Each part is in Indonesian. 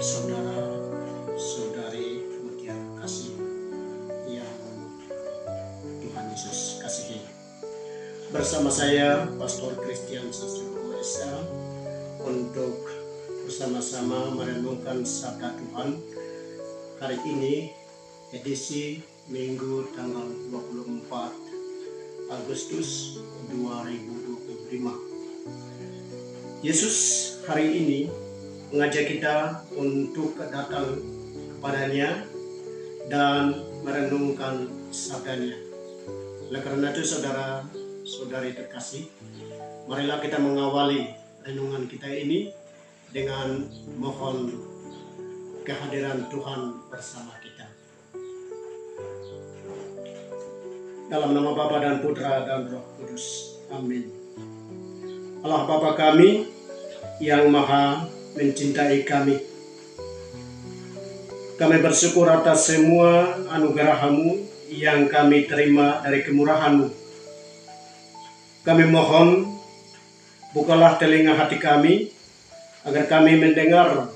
saudara-saudari mutiara kasih yang Tuhan Yesus kasihi. Bersama saya Pastor Christian Sastro SA untuk bersama-sama merenungkan sabda Tuhan hari ini, edisi Minggu tanggal 24 Agustus 2025. Yesus hari ini mengajak kita untuk datang kepadanya dan merenungkan sabdanya. Oleh karena itu, saudara-saudari terkasih, marilah kita mengawali renungan kita ini dengan mohon kehadiran Tuhan bersama kita. Dalam nama Bapa dan Putra dan Roh Kudus. Amin. Allah Bapa kami yang maha mencintai kami, bersyukur atas semua anugerah-Mu yang kami terima dari kemurahan-Mu. Kami mohon, bukalah telinga hati kami agar kami mendengar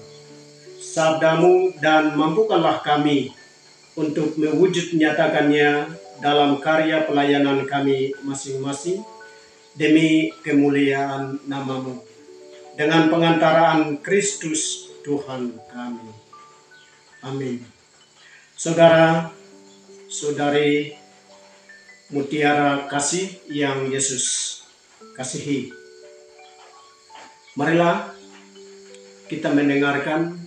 sabda-Mu, dan mampukanlah kami untuk mewujud nyatakannya dalam karya pelayanan kami masing-masing demi kemuliaan nama-Mu, dengan pengantaraan Kristus Tuhan kami. Amin. Saudara-saudari mutiara kasih yang Yesus kasihi, marilah kita mendengarkan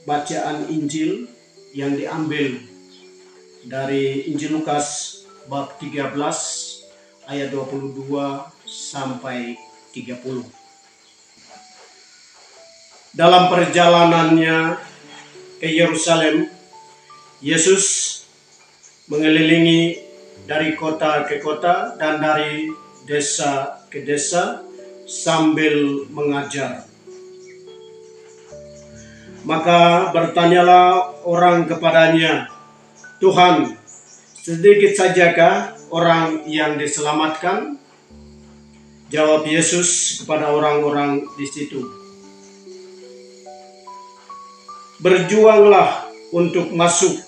bacaan Injil yang diambil dari Injil Lukas bab 13 ayat 22 sampai 30. Dalam perjalanannya ke Yerusalem, Yesus mengelilingi dari kota ke kota dan dari desa ke desa sambil mengajar. Maka bertanyalah orang kepadanya, "Tuhan, sedikit sajakah orang yang diselamatkan?" Jawab Yesus kepada orang-orang di situ, "Berjuanglah untuk masuk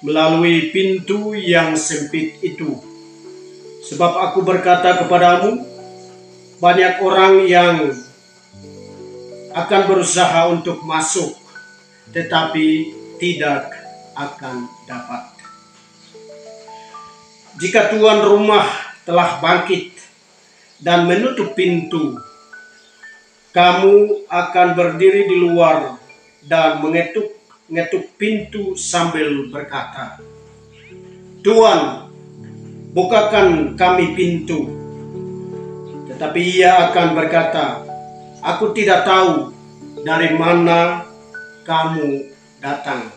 melalui pintu yang sempit itu. Sebab aku berkata kepadamu, banyak orang yang akan berusaha untuk masuk, tetapi tidak akan dapat. Jika tuan rumah telah bangkit dan menutup pintu, kamu akan berdiri di luar dan mengetuk pintu sambil berkata, 'Tuan, bukakan kami pintu.' Tetapi ia akan berkata, 'Aku tidak tahu dari mana kamu datang.'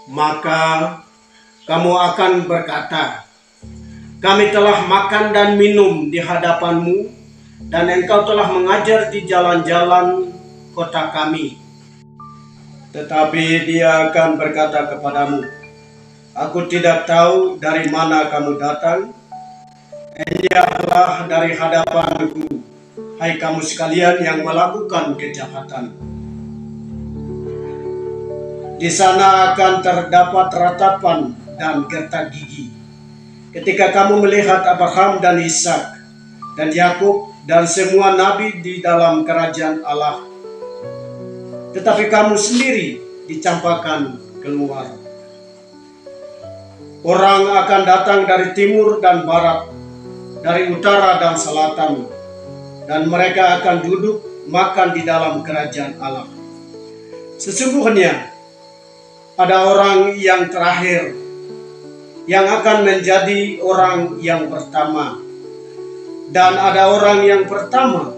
Maka kamu akan berkata, 'Kami telah makan dan minum di hadapanmu, dan engkau telah mengajar di jalan-jalan kota kami.' Tetapi dia akan berkata kepadamu, 'Aku tidak tahu dari mana kamu datang. Enyahlah dari hadapanku, hai kamu sekalian yang melakukan kejahatan.' Di sana akan terdapat ratapan dan gertak gigi ketika kamu melihat Abraham dan Ishak dan Yakub dan semua nabi di dalam kerajaan Allah, tetapi kamu sendiri dicampakkan keluar. Orang akan datang dari timur dan barat, dari utara dan selatan, dan mereka akan duduk makan di dalam kerajaan Allah. Sesungguhnya ada orang yang terakhir yang akan menjadi orang yang pertama, dan ada orang yang pertama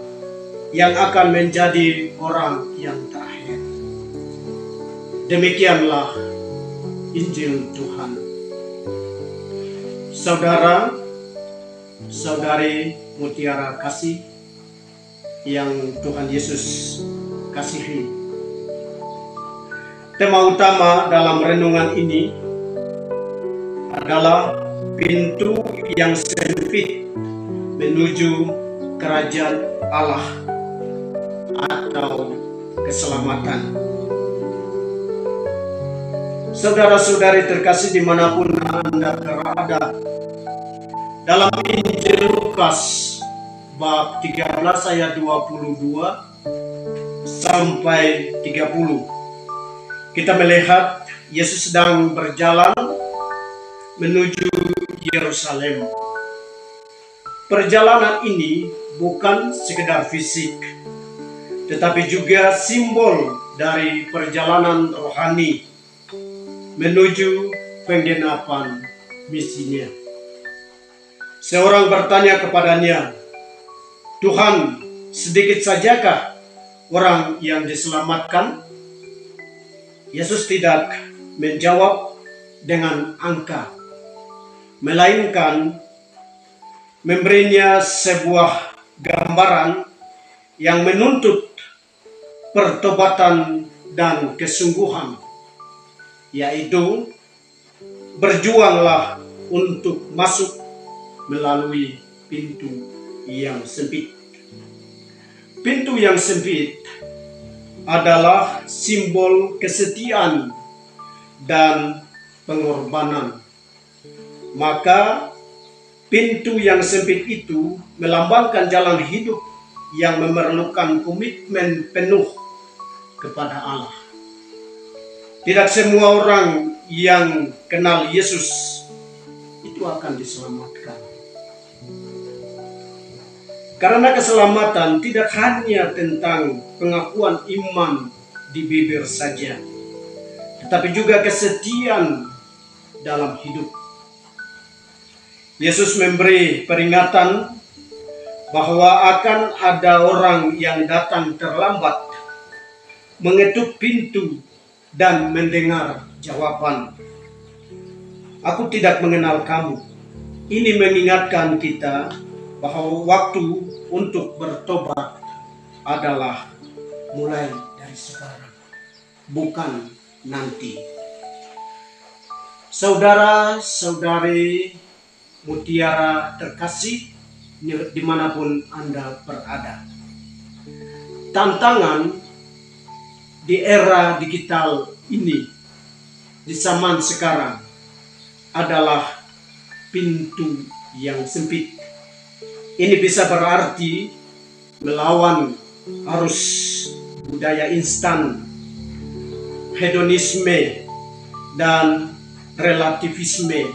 yang akan menjadi orang yang terakhir." Demikianlah Injil Tuhan. Saudara-saudari mutiara kasih yang Tuhan Yesus kasihi, tema utama dalam renungan ini adalah pintu yang sempit menuju kerajaan Allah atau keselamatan. Saudara-saudari terkasih dimanapun Anda berada, dalam Injil Lukas bab 13 ayat 22 sampai 30, kita melihat Yesus sedang berjalan menuju Yerusalem. Perjalanan ini bukan sekedar fisik, tetapi juga simbol dari perjalanan rohani menuju penggenapan misinya. Seorang bertanya kepadanya, "Tuhan, sedikit sajakah orang yang diselamatkan?" Yesus tidak menjawab dengan angka, melainkan memberinya sebuah gambaran yang menuntut pertobatan dan kesungguhan, yaitu berjuanglah untuk masuk melalui pintu yang sempit. Pintu yang sempit adalah simbol kesetiaan dan pengorbanan. Maka pintu yang sempit itu melambangkan jalan hidup yang memerlukan komitmen penuh kepada Allah. Tidak semua orang yang kenal Yesus itu akan diselamatkan. Karena keselamatan tidak hanya tentang pengakuan iman di bibir saja, tetapi juga kesetiaan dalam hidup. Yesus memberi peringatan bahwa akan ada orang yang datang terlambat, mengetuk pintu dan mendengar jawaban, "Aku tidak mengenal kamu." Ini mengingatkan kita bahwa waktu untuk bertobat adalah mulai dari sekarang, bukan nanti. Saudara-saudari mutiara terkasih dimanapun Anda berada, tantangan di era digital ini, di zaman sekarang, adalah pintu yang sempit. Ini bisa berarti melawan arus budaya instan, hedonisme, dan relativisme.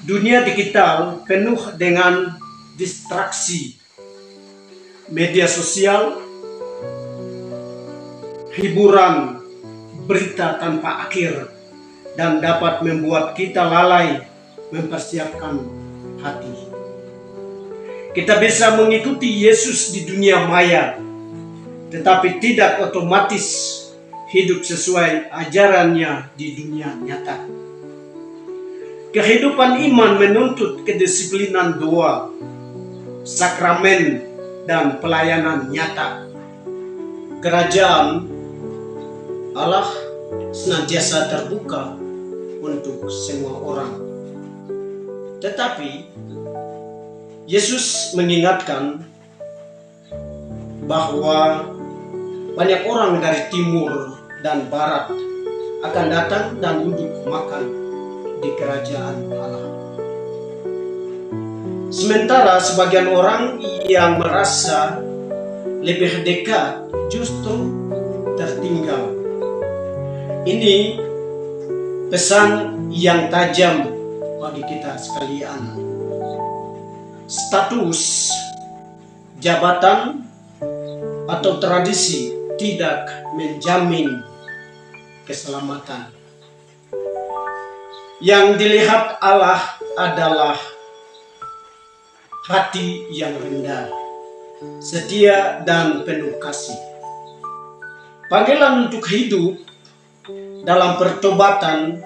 Dunia digital penuh dengan distraksi, media sosial, hiburan, berita tanpa akhir, dan dapat membuat kita lalai mempersiapkan hati. Kita bisa mengikuti Yesus di dunia maya, tetapi tidak otomatis hidup sesuai ajarannya di dunia nyata. Kehidupan iman menuntut kedisiplinan doa, sakramen, dan pelayanan nyata. Kerajaan Allah senantiasa terbuka untuk semua orang. Tetapi Yesus mengingatkan bahwa banyak orang dari timur dan barat akan datang dan duduk makan di kerajaan Allah. Sementara sebagian orang yang merasa lebih dekat justru tertinggal. Ini pesan yang tajam bagi kita sekalian. Status, jabatan, atau tradisi tidak menjamin keselamatan. Yang dilihat Allah adalah hati yang rendah, setia, dan penuh kasih. Panggilan untuk hidup dalam pertobatan,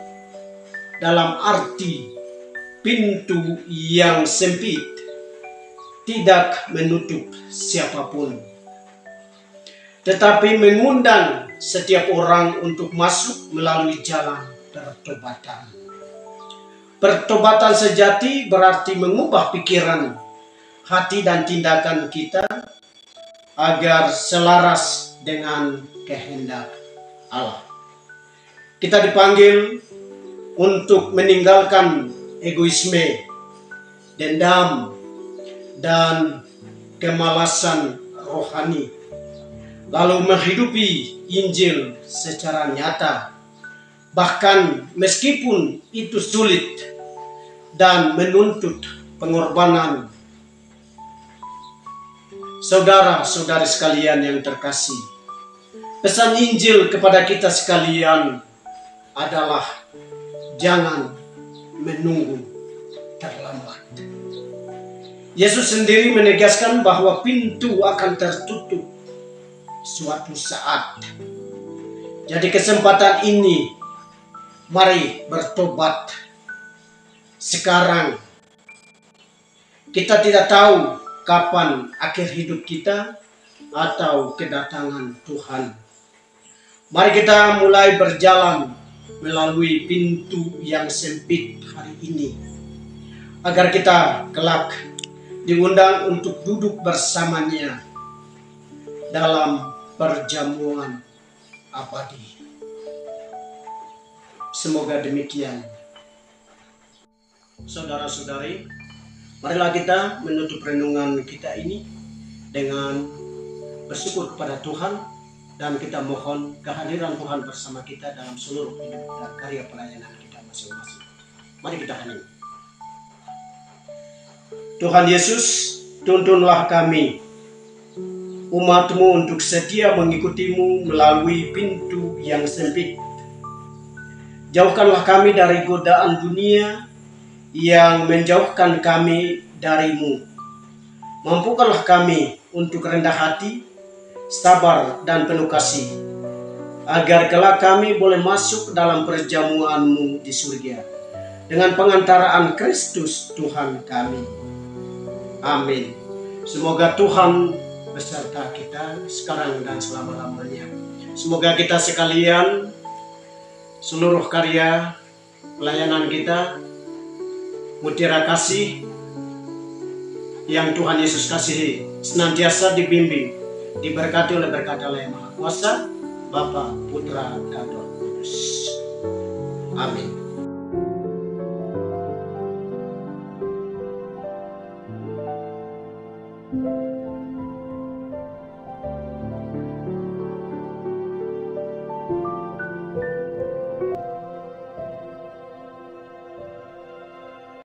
dalam arti pintu yang sempit, tidak menutup siapapun, tetapi mengundang setiap orang untuk masuk melalui jalan pertobatan. Pertobatan sejati berarti mengubah pikiran, hati, dan tindakan kita agar selaras dengan kehendak Allah. Kita dipanggil untuk meninggalkan egoisme, dendam, dan kemalasan rohani, lalu menghidupi Injil secara nyata, bahkan meskipun itu sulit dan menuntut pengorbanan. Saudara-saudari sekalian yang terkasih, pesan Injil kepada kita sekalian adalah jangan menunggu terlambat. Yesus sendiri menegaskan bahwa pintu akan tertutup suatu saat. Jadi kesempatan ini, mari bertobat sekarang. Kita tidak tahu kapan akhir hidup kita atau kedatangan Tuhan. Mari kita mulai berjalan melalui pintu yang sempit hari ini, agar kita kelak diundang untuk duduk bersamanya dalam perjamuan abadi. Semoga demikian. Saudara-saudari, marilah kita menutup renungan kita ini dengan bersyukur kepada Tuhan, dan kita mohon kehadiran Tuhan bersama kita dalam seluruh hidup dan karya pelayanan kita masing-masing. Mari kita hening. Tuhan Yesus, tuntunlah kami, umat-Mu, untuk setia mengikuti-Mu melalui pintu yang sempit. Jauhkanlah kami dari godaan dunia yang menjauhkan kami dari-Mu. Mampukanlah kami untuk rendah hati, sabar, dan penuh kasih, agar kelak kami boleh masuk dalam perjamuan-Mu di surga dengan pengantaraan Kristus Tuhan kami. Amin. Semoga Tuhan beserta kita sekarang dan selama-lamanya. Semoga kita sekalian, seluruh karya pelayanan kita, mutiara kasih yang Tuhan Yesus kasihi, senantiasa dibimbing, diberkati oleh berkat Allah yang Maha Kuasa, Bapa, Putra, dan Roh Kudus. Amin.